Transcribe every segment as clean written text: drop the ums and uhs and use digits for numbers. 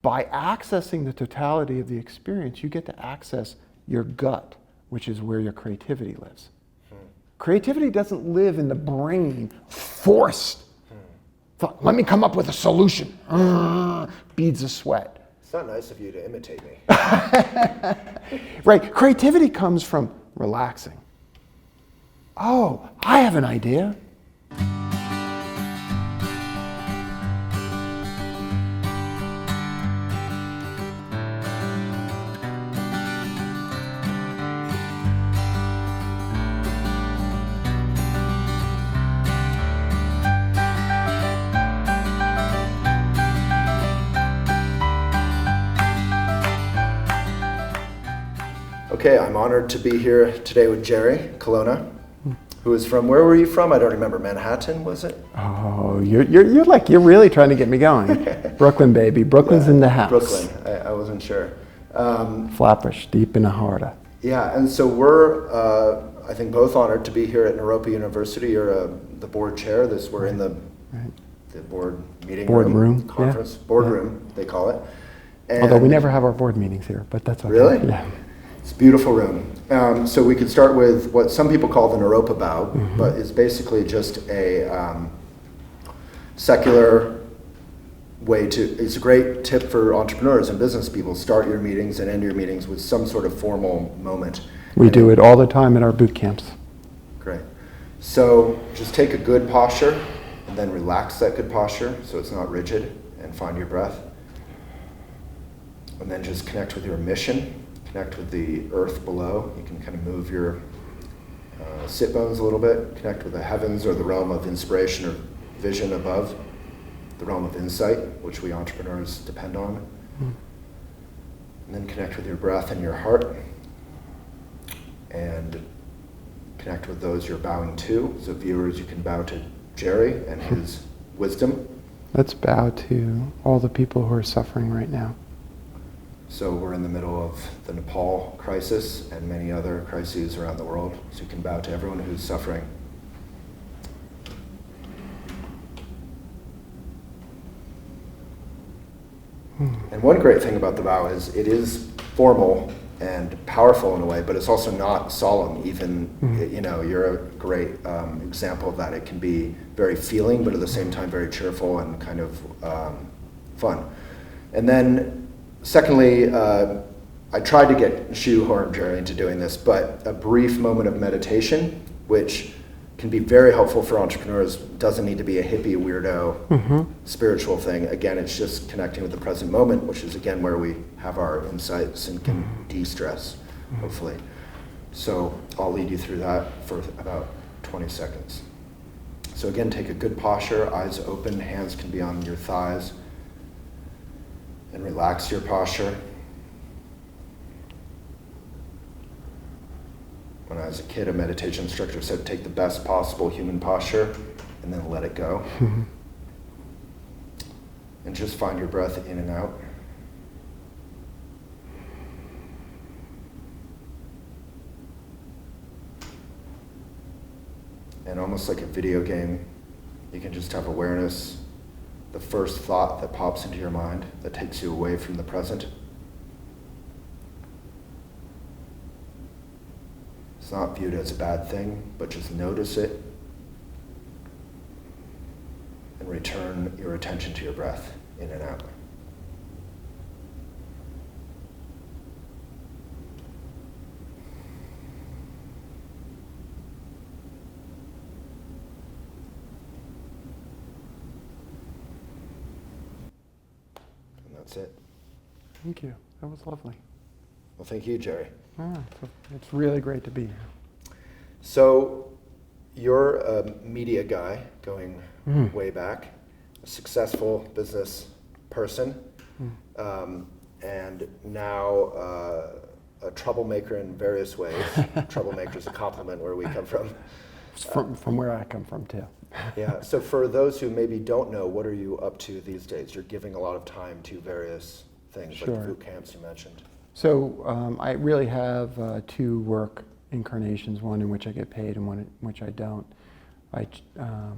by accessing the totality of the experience, you get to access your gut, which is where your creativity lives. Creativity doesn't live in the brain, forced. Let me come up with a solution. Beads of sweat. It's not nice of you to imitate me. Right, creativity comes from relaxing. Oh, I have an idea. Okay, I'm honored to be here today with Jerry Colonna, who is from, where were you from? I don't remember. Manhattan, was it? Oh, you're really trying to get me going. Brooklyn, baby. Brooklyn's in the house. Brooklyn. I wasn't sure. Flatbush, deep in the heart of. Yeah, and so we're, I think, both honored to be here at Naropa University. You're the board chair. We're in the board meeting room, conference, boardroom, they call it. And although we never have our board meetings here, but that's okay. Really? Yeah. It's a beautiful room. So we could start with what some people call the Naropa bow, but it's basically just a secular way to, it's a great tip for entrepreneurs and business people. Start your meetings and end your meetings with some sort of formal moment. We do it all the time at our boot camps. Great. So just take a good posture and then relax that good posture so it's not rigid, and find your breath. And then just connect with your mission. Connect with the earth below. You can kind of move your sit bones a little bit. Connect with the heavens or the realm of inspiration or vision above. The realm of insight, which we entrepreneurs depend on. And then connect with your breath and your heart. And connect with those you're bowing to. So viewers, you can bow to Jerry and his wisdom. Let's bow to all the people who are suffering right now. So we're in the middle of the Nepal crisis and many other crises around the world. So you can bow to everyone who's suffering. And one great thing about the bow is it is formal and powerful in a way, but it's also not solemn. Even, you're a great example of that. It can be very feeling, but at the same time very cheerful and kind of fun. And then secondly, I tried to get shoehorn Jerry into doing this, but a brief moment of meditation, which can be very helpful for entrepreneurs, doesn't need to be a hippie, weirdo, spiritual thing. Again, it's just connecting with the present moment, which is, again, where we have our insights and can de-stress, hopefully. So I'll lead you through that for about 20 seconds. So again, take a good posture, eyes open, hands can be on your thighs. And relax your posture. When I was a kid, a meditation instructor said, take the best possible human posture and then let it go. And just find your breath in and out. And almost like a video game, you can just have awareness. The first thought that pops into your mind that takes you away from the present. It's not viewed as a bad thing, but just notice it and return your attention to your breath in and out. That's it. Thank you. That was lovely. Well, thank you, Jerry. It's really great to be here. So, you're a media guy going way back, a successful business person, and now a troublemaker in various ways. Troublemaker's a compliment where we come from. From where I come from, too. Yeah, so for those who maybe don't know, what are you up to these days? You're giving a lot of time to various things, like boot camps you mentioned. So I really have two work incarnations, one in which I get paid and one in which I don't.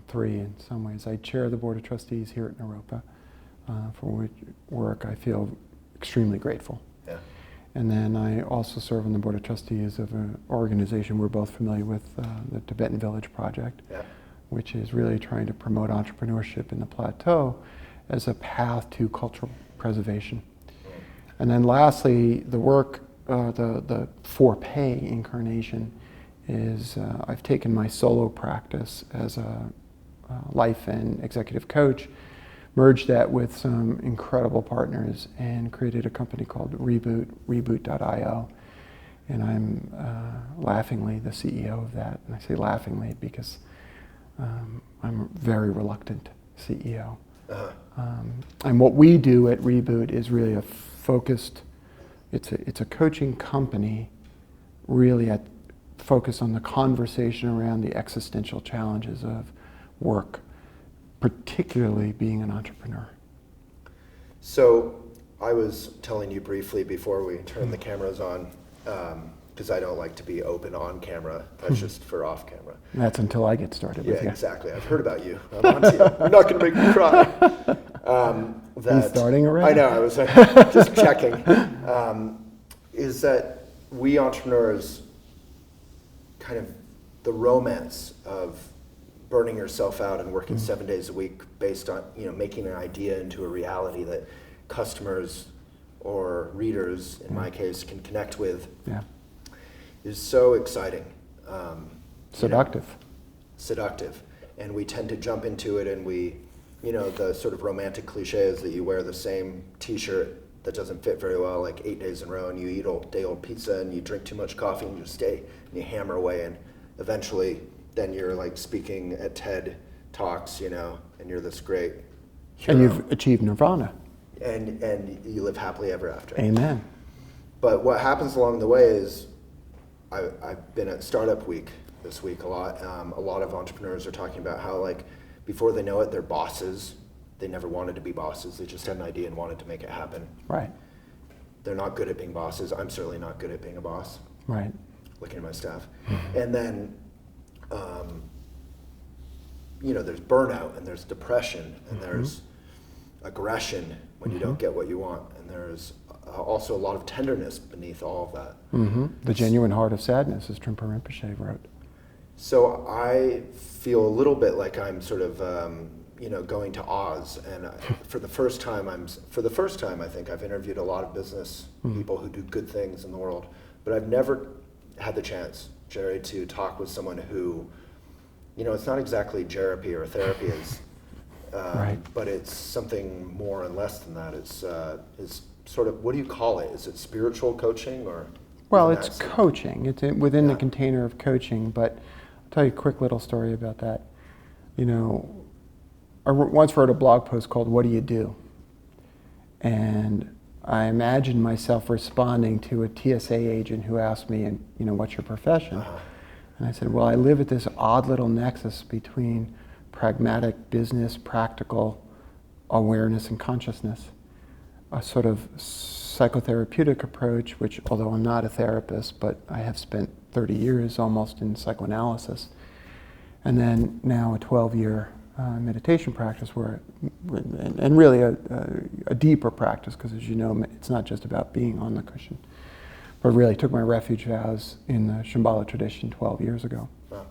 Three in some ways. I chair the Board of Trustees here at Naropa. for which work I feel extremely grateful. Yeah. And then I also serve on the board of trustees of an organization we're both familiar with, the Tibetan Village Project, Yeah. which is really trying to promote entrepreneurship in the plateau as a path to cultural preservation. And then lastly, the work, the for pay incarnation is I've taken my solo practice as a life and executive coach, merged that with some incredible partners, and created a company called reboot.io. And I'm laughingly the CEO of that. And I say laughingly because I'm a very reluctant CEO. And what we do at Reboot is really a focused, it's a coaching company really focused on the conversation around the existential challenges of work, particularly being an entrepreneur. So I was telling you briefly before we turned the cameras on, because I don't like to be open on camera. That's just for off camera. That's until I get started with you. Yeah, exactly. I've heard about you. I'm on to you. You're not going to make me cry. He's starting already? I know. I was just checking. Is that we entrepreneurs, kind of the romance of burning yourself out and working 7 days a week based on, making an idea into a reality that customers or readers, in my case, can connect with, is so exciting. Seductive. Seductive. And we tend to jump into it, and we, the sort of romantic cliche is that you wear the same t-shirt that doesn't fit very well like 8 days in a row, and you eat all day old pizza, and you drink too much coffee, and you stay, and you hammer away, and eventually then you're like speaking at TED Talks, and you're this great hero. And you've achieved nirvana. And you live happily ever after. Amen. But what happens along the way is, I've been at Startup Week this week a lot. A lot of entrepreneurs are talking about how, before they know it, they're bosses. They never wanted to be bosses. They just had an idea and wanted to make it happen. Right. They're not good at being bosses. I'm certainly not good at being a boss. Right. Looking at my staff. And then, there's burnout, and there's depression, and there's aggression when you don't get what you want, and there's also a lot of tenderness beneath all of that. The genuine heart of sadness, as Trungpa Rinpoche wrote. So I feel a little bit like I'm sort of, going to Oz, and for the first time, I think I've interviewed a lot of business people who do good things in the world, but I've never had the chance, Jerry, to talk with someone who, it's not exactly therapy or therapy is, Right. but it's something more and less than that. It's sort of, what do you call it? Is it spiritual coaching or? Well, it's coaching. It's within the container of coaching, but I'll tell you a quick little story about that. I once wrote a blog post called "What Do You Do?" And I imagined myself responding to a TSA agent who asked me, what's your profession? And I said, well, I live at this odd little nexus between pragmatic business, practical awareness and consciousness. A sort of psychotherapeutic approach, which, although I'm not a therapist, but I have spent 30 years almost in psychoanalysis. And then now a 12-year meditation practice, and really a deeper practice, because as you know, it's not just about being on the cushion, but really took my refuge vows in the Shambhala tradition 12 years ago. Wow.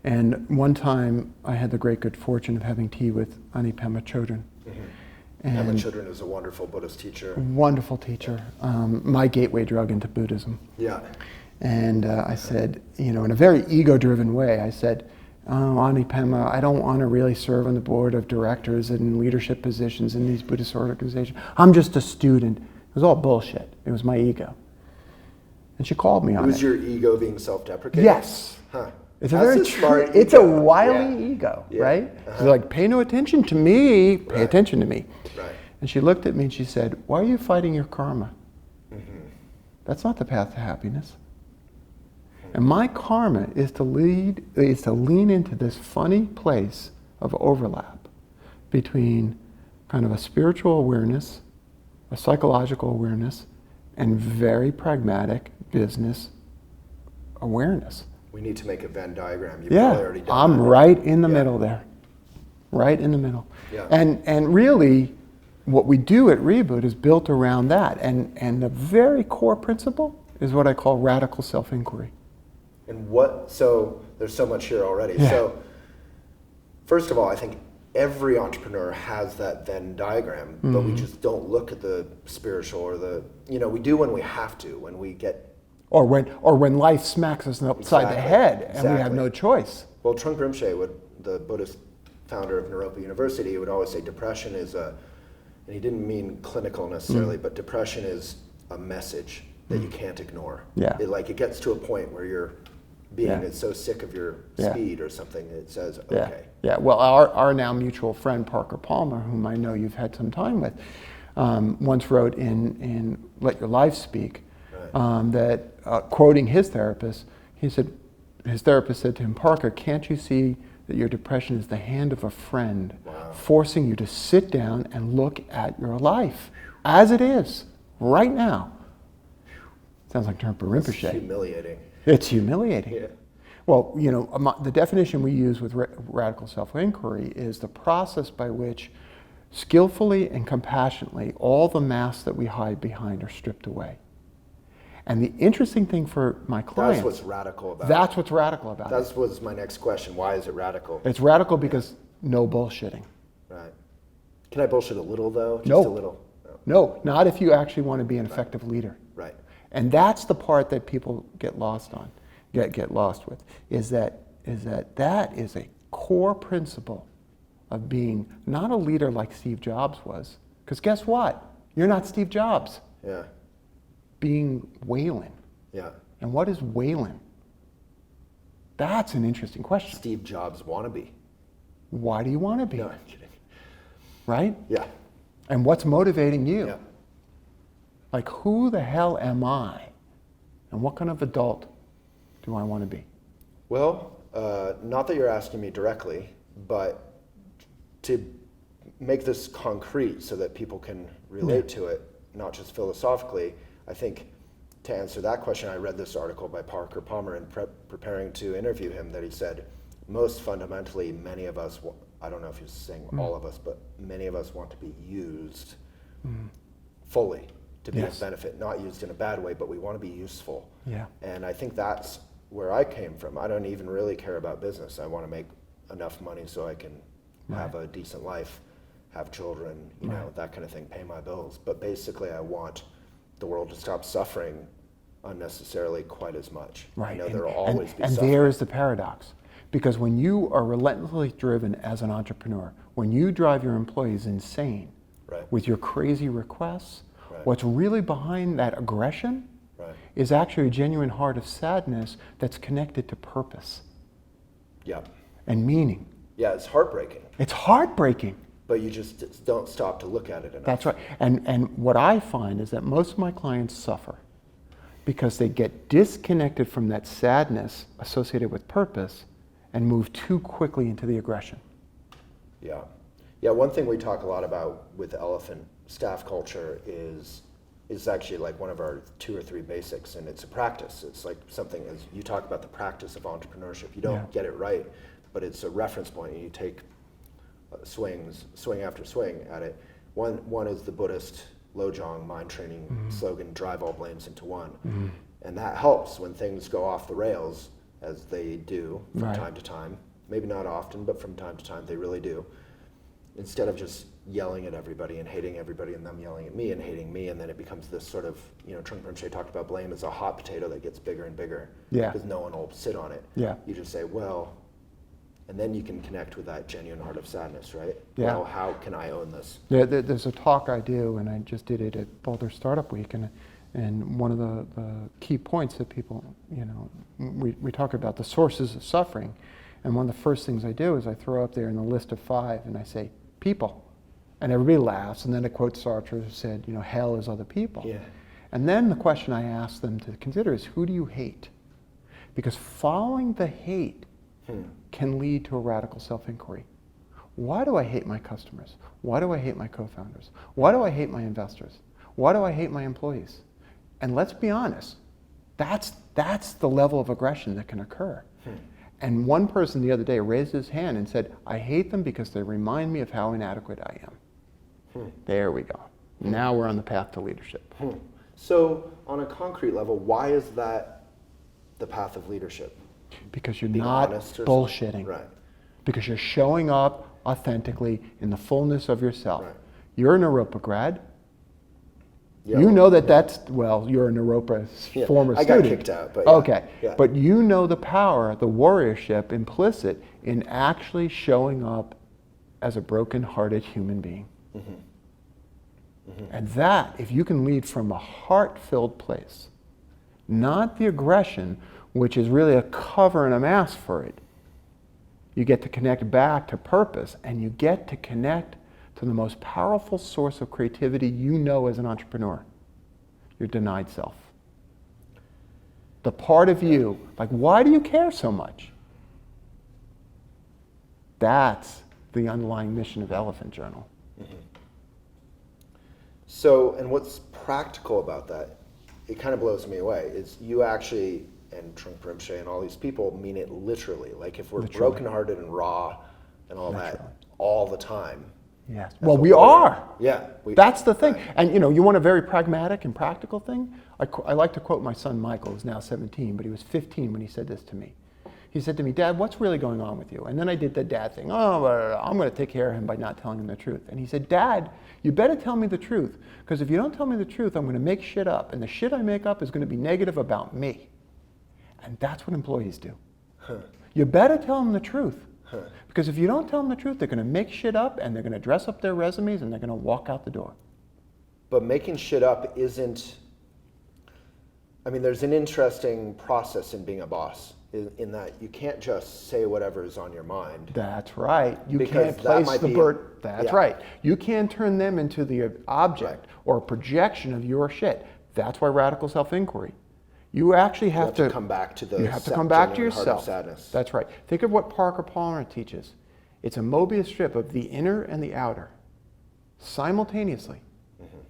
And one time I had the great good fortune of having tea with Pema Chodron. Pema Chodron is a wonderful Buddhist teacher. Wonderful teacher. My gateway drug into Buddhism. Yeah. And I said, in a very ego-driven way, I said, Pema, I don't want to really serve on the board of directors and leadership positions in these Buddhist organizations. I'm just a student. It was all bullshit. It was my ego. And she called me on it. Was your ego being self-deprecating? Yes. Huh. It's That's a smart it's ego. a wily ego, right? She's like, pay no attention to me, pay attention to me. Right. And she looked at me and she said, why are you fighting your karma? That's not the path to happiness. And my karma is to lean into this funny place of overlap between kind of a spiritual awareness, a psychological awareness, and very pragmatic business awareness. We need to make a Venn diagram. You've probably already done I'm that. right in the middle there. right in the middle. Yeah. And really, what we do at Reboot is built around that. And the very core principle is what I call radical self-inquiry. And so there's so much here already. Yeah. So first of all, I think every entrepreneur has that Venn diagram, but we just don't look at the spiritual or we do when we have to, when we get... Or when life smacks us upside the head and we have no choice. Well, Trungpa Rinpoche, the Buddhist founder of Naropa University, would always say depression is and he didn't mean clinical necessarily, but depression is a message that you can't ignore. Yeah. It gets to a point where your being is so sick of your speed or something, it says, okay. Yeah. Well, our now mutual friend, Parker Palmer, whom I know you've had some time with, once wrote in Let Your Life Speak, that quoting his therapist, his therapist said to him, Parker, can't you see that your depression is the hand of a friend forcing you to sit down and look at your life as it is right now? Sounds like Trungpa Rinpoche. It's humiliating. It's humiliating. Yeah. Well, the definition we use with radical self-inquiry is the process by which skillfully and compassionately all the masks that we hide behind are stripped away. And the interesting thing for my clients... That's what's radical about it. That's what's radical about it. That was my next question. Why is it radical? It's radical because no bullshitting. Right. Can I bullshit a little, though? Just No. a little? No, not if you actually want to be an effective leader. Right. And that's the part that people get lost with, is that is a core principle of being not a leader like Steve Jobs was. Because guess what? You're not Steve Jobs. Yeah. Being Waylon. Yeah. And what is Waylon? That's an interesting question. Steve Jobs wannabe. Why do you want to be? No, I'm kidding. Right? Yeah. And what's motivating you? Yeah. Like, who the hell am I? And what kind of adult do I want to be? Well, not that you're asking me directly, but to make this concrete so that people can relate to it, not just philosophically, I think to answer that question, I read this article by Parker Palmer in preparing to interview him that he said, most fundamentally, many of us, I don't know if he's saying all of us, but many of us want to be used fully. To be of benefit, not used in a bad way, but we want to be useful. Yeah. And I think that's where I came from. I don't even really care about business. I want to make enough money so I can have a decent life, have children, that kind of thing, pay my bills. But basically, I want the world to stop suffering unnecessarily quite as much. Right. There will always be and suffering. there is the paradox. Because when you are relentlessly driven as an entrepreneur, when you drive your employees insane with your crazy requests, what's really behind that aggression is actually a genuine heart of sadness that's connected to purpose and meaning. Yeah, it's heartbreaking. It's heartbreaking. But you just don't stop to look at it enough. That's right. And what I find is that most of my clients suffer because they get disconnected from that sadness associated with purpose and move too quickly into the aggression. Yeah. Yeah, one thing we talk a lot about with Elephant staff culture is actually like one of our 2 or 3 basics, and it's a practice. It's like something, as you talk about the practice of entrepreneurship. You don't get it right, but it's a reference point, and you take swing after swing at it. One is the Buddhist Lojong mind training slogan, drive all blames into one. And that helps when things go off the rails, as they do from time to time. Maybe not often, but from time to time they really do. Instead of just yelling at everybody and hating everybody and them yelling at me and hating me, and then it becomes this sort of, Trungpa Rinpoche talked about blame as a hot potato that gets bigger and bigger because no one will sit on it. Yeah. You just say, well, and then you can connect with that genuine heart of sadness, right? Yeah. Well, how can I own this? Yeah, there's a talk I do, and I just did it at Boulder Startup Week, and one of the key points that people, we talk about the sources of suffering, and one of the first things I do is I throw up there in the list of 5, and I say, people. And everybody laughs, and then I quote Sartre who said, hell is other people. Yeah. And then the question I ask them to consider is, who do you hate? Because following the hate can lead to a radical self-inquiry. Why do I hate my customers? Why do I hate my co-founders? Why do I hate my investors? Why do I hate my employees? And let's be honest, that's the level of aggression that can occur. And one person the other day raised his hand and said, I hate them because they remind me of how inadequate I am. There we go. Now we're on the path to leadership. So on a concrete level, why is that the path of leadership? Because you're Being not honest or bullshitting. something? Right. Because you're showing up authentically in the fullness of yourself. Right. You're a Naropa grad. Yeah. You know that's, well, you're a Naropa former I student. got kicked out, but yeah. Okay. Yeah. But you know the power, the warriorship implicit in actually showing up as a broken-hearted human being. And that, if you can lead from a heart-filled place, not the aggression, which is really a cover and a mask for it, you get to connect back to purpose, and you get to connect to the most powerful source of creativity you know as an entrepreneur, your denied self. The part of you, like, why do you care so much? That's the underlying mission of Elephant Journal. So, and what's practical about that, it kind of blows me away, is you actually, and Trungpa Rinpoche and all these people mean it literally. Like if we're Literally. brokenhearted and raw and all Literally. that all the time. Yes. that's Well, what we we're are. doing. Yeah. That's the thing. Right. And you want a very pragmatic and practical thing? I like to quote my son Michael, who's now 17, but he was 15 when he said this to me. He said to me, Dad, what's really going on with you? And then I did the dad thing. Oh, I'm going to take care of him by not telling him the truth. And he said, Dad, you better tell me the truth, because if you don't tell me the truth, I'm going to make shit up. And the shit I make up is going to be negative about me. And that's what employees do. You better tell them the truth. Because if you don't tell them the truth, they're going to make shit up, and they're going to dress up their resumes, and they're going to walk out the door. But making shit up isn't, I mean, there's an interesting process in being a boss, in that you can't just say whatever is on your mind. That's right. You Because can't that place might the be- bird. That's yeah. right. You can't turn them into the object or a projection of your shit. That's why radical self-inquiry. You actually You have to come back to the You have to come back to genuine heart of yourself. sadness. That's right. Think of what Parker Palmer teaches. It's a Mobius strip of the inner and the outer, simultaneously.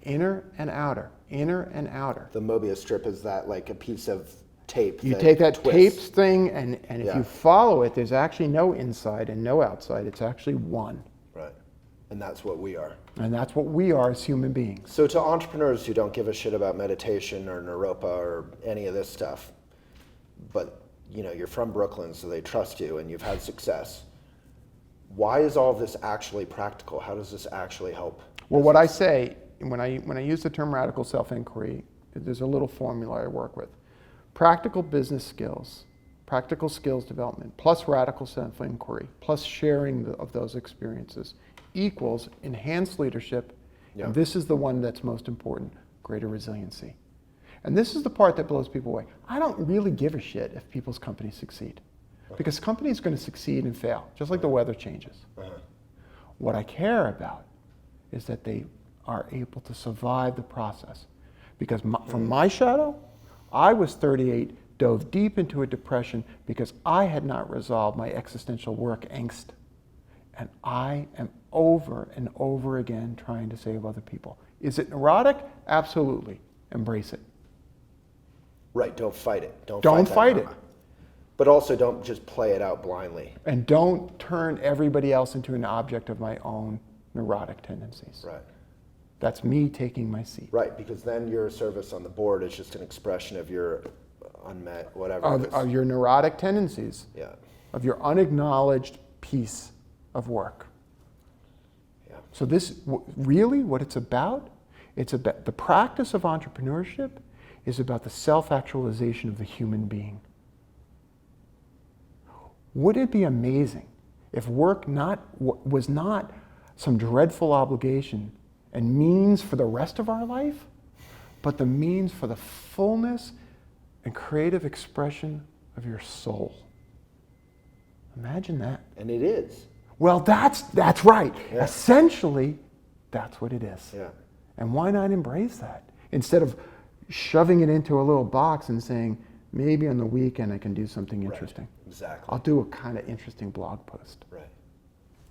Inner and outer. Inner and outer. The Mobius strip is that like a piece of tape. You take that twists. tape thing, and if Yeah. you follow it, there's actually no inside and no outside. It's actually one. Right. And that's what we are. And that's what we are as human beings. So to entrepreneurs who don't give a shit about meditation or Naropa or any of this stuff, but you're from Brooklyn, so they trust you and you've had success. Why is all of this actually practical? How does this actually help? Well, what I say, when I use the term radical self-inquiry, there's a little formula I work with. Practical business skills, practical skills development, plus radical self-inquiry, plus sharing of those experiences equals enhanced leadership, Yeah. and this is the one that's most important, greater resiliency. And this is the part that blows people away. I don't really give a shit if people's companies succeed, because companies are going to succeed and fail, just like the weather changes. What I care about is that they are able to survive the process. Because from my shadow, I was 38, dove deep into a depression because I had not resolved my existential work angst. And I am over and over again trying to save other people. Is it neurotic? Absolutely. Embrace it. Right, don't fight it. Don't fight it. drama. But also don't just play it out blindly. And don't turn everybody else into an object of my own neurotic tendencies. Right. That's me taking my seat. Right, because then your service on the board is just an expression of your unmet whatever it is. Of your neurotic tendencies. Yeah. Of your unacknowledged piece of work. Yeah. So this, really what it's about the practice of entrepreneurship is about the self-actualization of the human being. Wouldn't it be amazing if work was not some dreadful obligation and means for the rest of our life, but the means for the fullness and creative expression of your soul? Imagine that. And it is. Well, that's right. Yeah. Essentially, that's what it is. Yeah. And why not embrace that? Instead of shoving it into a little box and saying, maybe on the weekend I can do something interesting. Right. Exactly. I'll do a kind of interesting blog post. Right.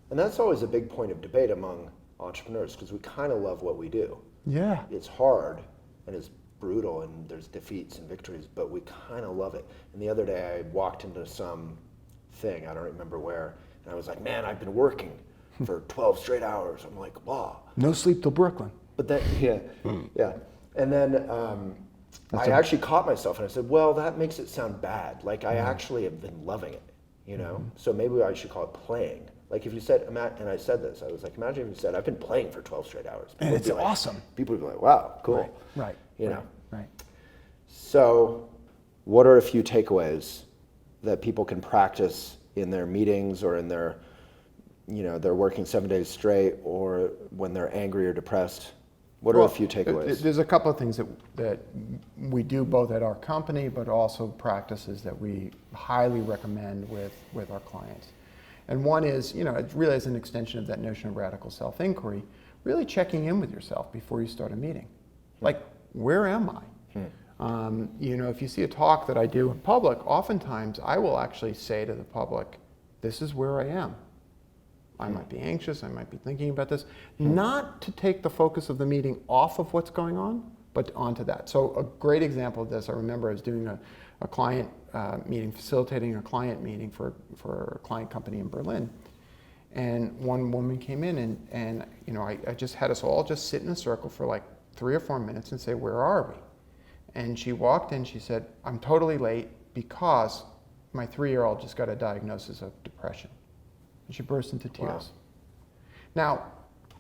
And that's always a big point of debate among entrepreneurs, because we kind of love what we do. Yeah. It's hard and it's brutal and there's defeats and victories, but we kind of love it. And the other day I walked into some thing. I don't remember where. And I was like, man, I've been working for 12 straight hours. I'm like, wow. No sleep till Brooklyn. But then, yeah. And then I actually caught myself and I said, well, that makes it sound bad. Like I actually have been loving it, you know? So maybe I should call it playing. Like if you said, and I said this, I was like, imagine if you said, I've been playing for 12 straight hours. And it's awesome. People would be like, wow, cool. Right. You know? Right. So what are a few takeaways that people can practice in their meetings or in their, you know, they're working 7 days straight or when they're angry or depressed? What are a few takeaways? There's a couple of things that we do both at our company, but also practices that we highly recommend with our clients. And one is, you know, it really is an extension of that notion of radical self-inquiry, really checking in with yourself before you start a meeting. Like, where am I? You know, if you see a talk that I do in public, oftentimes I will actually say to the public, this is where I am. I might be anxious, I might be thinking about this. Not to take the focus of the meeting off of what's going on, but onto that. So a great example of this, I remember I was doing a client meeting, facilitating a client meeting for a client company in Berlin. And one woman came in and you know, I just had us all just sit in a circle for like 3 or 4 minutes and say, where are we? And she walked in, she said, I'm totally late because my 3-year-old just got a diagnosis of depression. And she burst into tears. Wow. Now,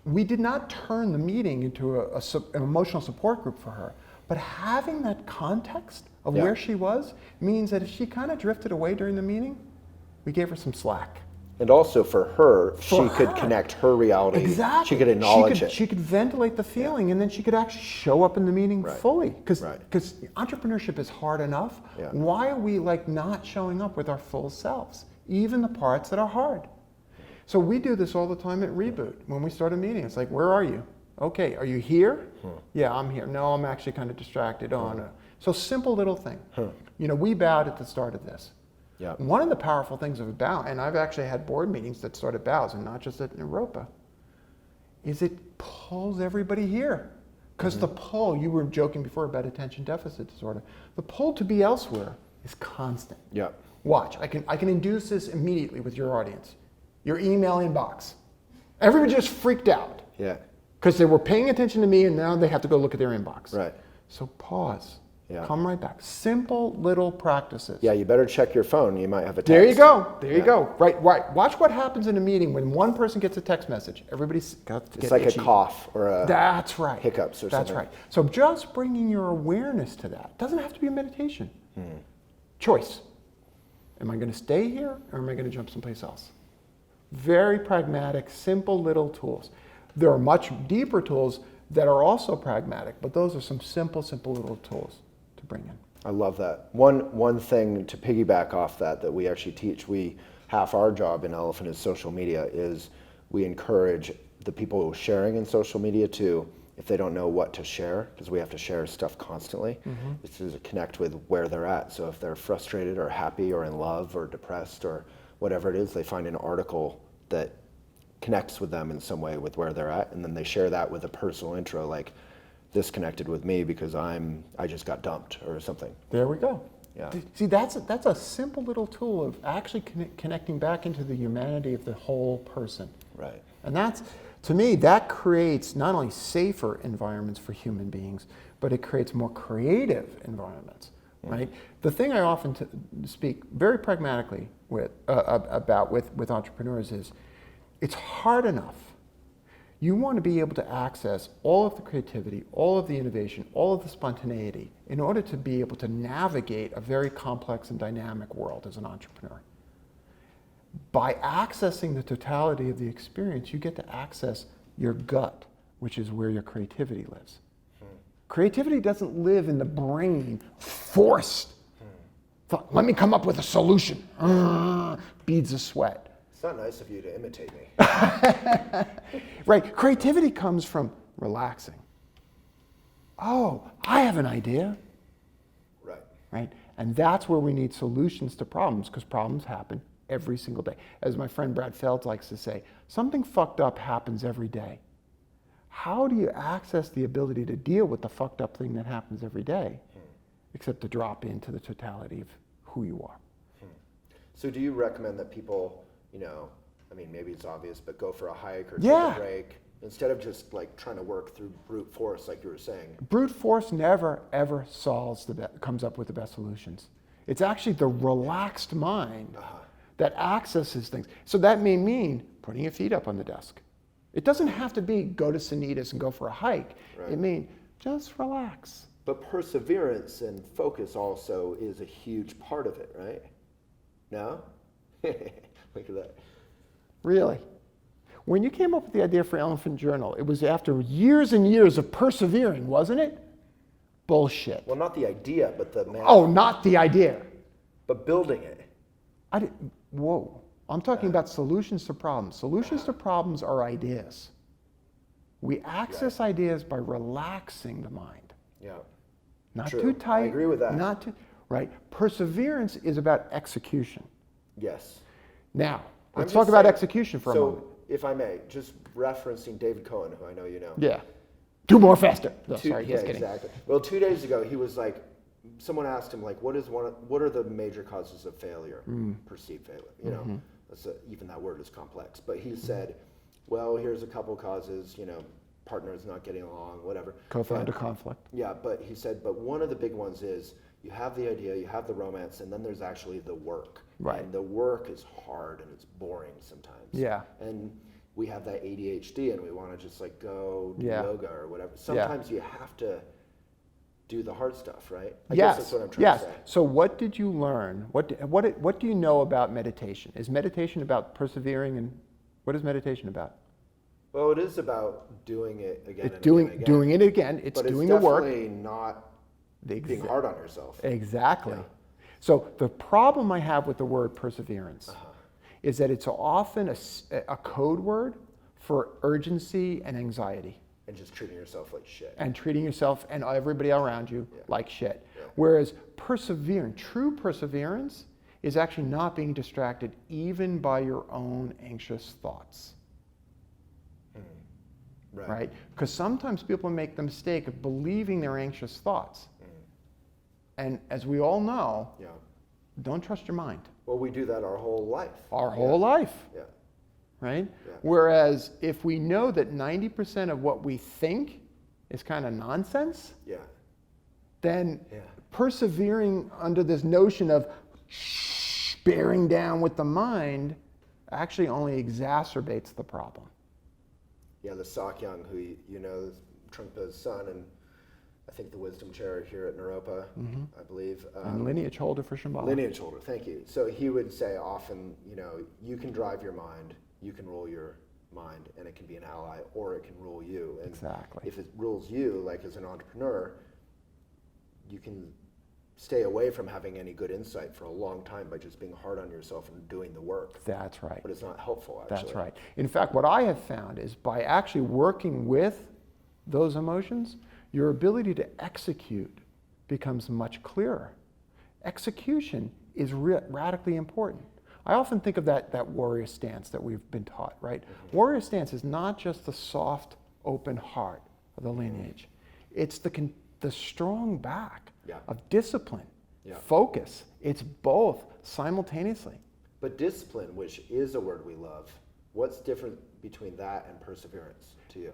we did not turn the meeting into an emotional support group for her, but having that context of where she was means that if she kind of drifted away during the meeting, we gave her some slack. And also for her, she could connect her reality. Exactly. She could acknowledge it. She could ventilate the feeling, and then she could actually show up in the meeting fully. Because entrepreneurship is hard enough. Yeah. Why are we like not showing up with our full selves, even the parts that are hard? So we do this all the time at Reboot. When we start a meeting, it's like, where are you? Okay, are you here? Yeah, I'm here. No, I'm actually kind of distracted. Oh, no. So simple little thing. You know, we bowed at the start of this. Yeah. One of the powerful things of a bow, and I've actually had board meetings that started bows, and not just at Europa, is it pulls everybody here. Because the pull, you were joking before about attention deficit disorder, the pull to be elsewhere is constant. Yeah. Watch, I can induce this immediately with your audience. Your email inbox. Everybody just freaked out. Yeah. Because they were paying attention to me and now they have to go look at their inbox. Right. So pause. Yeah. Come right back. Simple little practices. Yeah, you better check your phone. You might have a text. There you go. There you go. Right. Watch what happens in a meeting when one person gets a text message. Everybody's got to get It's like itchy. a cough or a That's right. hiccups or That's something. right. So just bringing your awareness to that doesn't have to be a meditation. Choice. Am I going to stay here or am I going to jump someplace else? Very pragmatic, simple little tools. There are much deeper tools that are also pragmatic, but those are some simple little tools to bring in. I love that. One thing to piggyback off that we actually teach, half our job in Elephant is social media, is we encourage the people sharing in social media to, if they don't know what to share, because we have to share stuff constantly, is to connect with where they're at. So if they're frustrated or happy or in love or depressed or whatever it is, they find an article that connects with them in some way with where they're at, and then they share that with a personal intro, like, this connected with me because I just got dumped or something. There we go. Yeah. See, that's a simple little tool of actually connecting back into the humanity of the whole person. Right. And that's, to me, that creates not only safer environments for human beings, but it creates more creative environments, right? The thing I often speak very pragmatically about with entrepreneurs is, it's hard enough. You want to be able to access all of the creativity, all of the innovation, all of the spontaneity in order to be able to navigate a very complex and dynamic world as an entrepreneur. By accessing the totality of the experience, you get to access your gut, which is where your creativity lives. Creativity doesn't live in the brain, forced. Let me come up with a solution. Beads of sweat. It's not nice of you to imitate me. Right. Creativity comes from relaxing. Oh, I have an idea. Right. Right. And that's where we need solutions to problems, because problems happen every single day. As my friend Brad Feld likes to say, something fucked up happens every day. How do you access the ability to deal with the fucked up thing that happens every day, except to drop into the totality of who you are? So do you recommend that people, I mean, maybe it's obvious, but go for a hike or Yeah. take a break instead of just like trying to work through brute force, like you were saying? Brute force never, ever comes up with the best solutions. It's actually the relaxed mind that accesses things. So that may mean putting your feet up on the desk. It doesn't have to be go to Sanitas and go for a hike. Right. It means just relax. But perseverance and focus also is a huge part of it, right? No? Look at that. Really. When you came up with the idea for Elephant Journal, it was after years and years of persevering, wasn't it? Bullshit. Well, not the idea, but the man. Oh, not the idea. But building it. Whoa. I'm talking about solutions to problems. Solutions to problems are ideas. We access ideas by relaxing the mind. Yeah. Not True. too tight. I agree with that. Not too, right? Perseverance is about execution. Yes. Now, I'm let's just talk about saying- execution for a moment. So, if I may, just referencing David Cohen, who I know you know. Yeah. Do more faster. No, Two- sorry, yeah, just kidding. exactly. Well, 2 days ago, he was like, someone asked him, like, what are the major causes of failure, perceived failure? You know, even that word is complex. But he said, well, here's a couple causes, partners not getting along, whatever. Co-founder conflict. Yeah, but he said, but one of the big ones is you have the idea, you have the romance, and then there's actually the work. Right. And the work is hard and it's boring sometimes. Yeah. And we have that ADHD and we want to just like go do Yeah. yoga or whatever. Sometimes you have to do the hard stuff, right? I Yes. guess that's what I'm trying to say. So what did you learn? What do you know about meditation? Is meditation about persevering, and what is meditation about? Well, it is about doing it again and Doing again. doing it again. It's But doing the work. definitely not The being hard on yourself. Exactly. Yeah. So the problem I have with the word perseverance is that it's often a code word for urgency and anxiety, And just treating yourself like shit. and treating yourself and everybody around you like shit. Yeah. Whereas true perseverance is actually not being distracted even by your own anxious thoughts. Right? Because sometimes people make the mistake of believing their anxious thoughts. And as we all know, Yeah. don't trust your mind. Well, we do that our whole life. Our whole life, Yeah. right? Yeah. Whereas if we know that 90% of what we think is kind of nonsense, Yeah. then Yeah. persevering under this notion of bearing down with the mind actually only exacerbates the problem. Yeah, the Sakyong, who you know, is Trungpa's son, and I think the wisdom chair here at Naropa, I believe. And lineage holder for Shambhala. Lineage holder, thank you. So he would say often, you can drive your mind, you can rule your mind, and it can be an ally, or it can rule you. And Exactly. if it rules you, like as an entrepreneur, you can stay away from having any good insight for a long time by just being hard on yourself and doing the work. That's right. But it's not helpful, actually. That's right. In fact, what I have found is by actually working with those emotions, your ability to execute becomes much clearer. Execution is radically important. I often think of that warrior stance that we've been taught, right? Warrior stance is not just the soft, open heart of the lineage. It's the strong back of discipline, focus. It's both simultaneously. But discipline, which is a word we love, what's different between that and perseverance to you?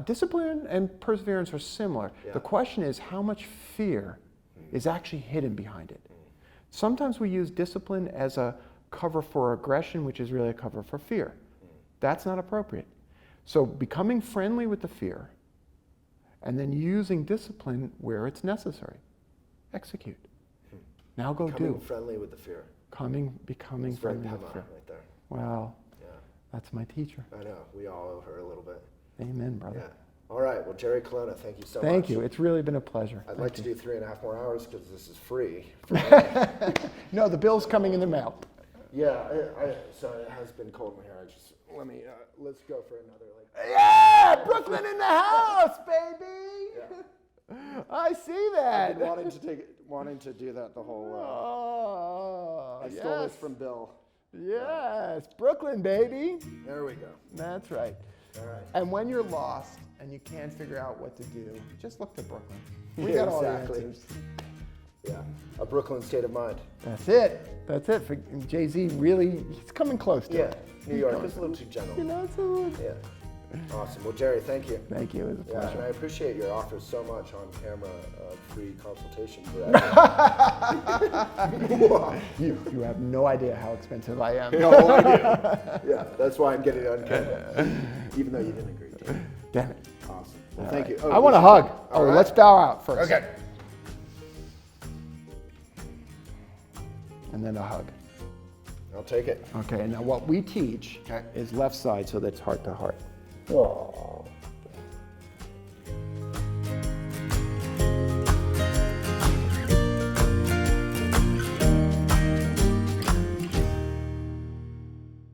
Discipline and perseverance are similar. Yeah. The question is how much fear is actually hidden behind it. Sometimes we use discipline as a cover for aggression, which is really a cover for fear. That's not appropriate. So becoming friendly with the fear and then using discipline where it's necessary. Execute. Now go Becoming do. friendly with the fear. Becoming It's very friendly with Pema fear. right there. Well, Yeah, that's my teacher. I know. We all owe her a little bit. Amen, brother. Yeah. All right. Well, Jerry Colonna, thank you so much. Thank you. It's really been a pleasure. I'd like to do 3.5 more hours because this is free. No, the bill's coming in the mail. Yeah. So it has been cold in here. Let's go for another. Yeah, Brooklyn in the house, baby. Yeah. I see I've that. been wanting to do that the whole. Oh, I stole this from Bill. Yes, Brooklyn, baby. There we go. That's right. All right. And when you're lost and you can't figure out what to do, just look to Brooklyn. We Yeah, got all exactly. the answers. Yeah. A Brooklyn state of mind. That's it. That's it. For Jay-Z, really, he's coming close to Yeah. it. New York is a little too gentle. You know, it's a little... Yeah. Awesome. Well, Jerry, thank you. Thank you. It was a Yeah, and pleasure. I appreciate your offer so much on camera of free consultation for that. You have no idea how expensive I am. No, I do. Yeah, that's why I'm getting it on camera, even though you didn't agree to it. Damn it. Awesome. Well, thank you. I want a hug. All right. Let's bow out first. Okay. And then a hug. I'll take it. Okay, now what we teach Okay. is left side, so that's heart to heart. Oh.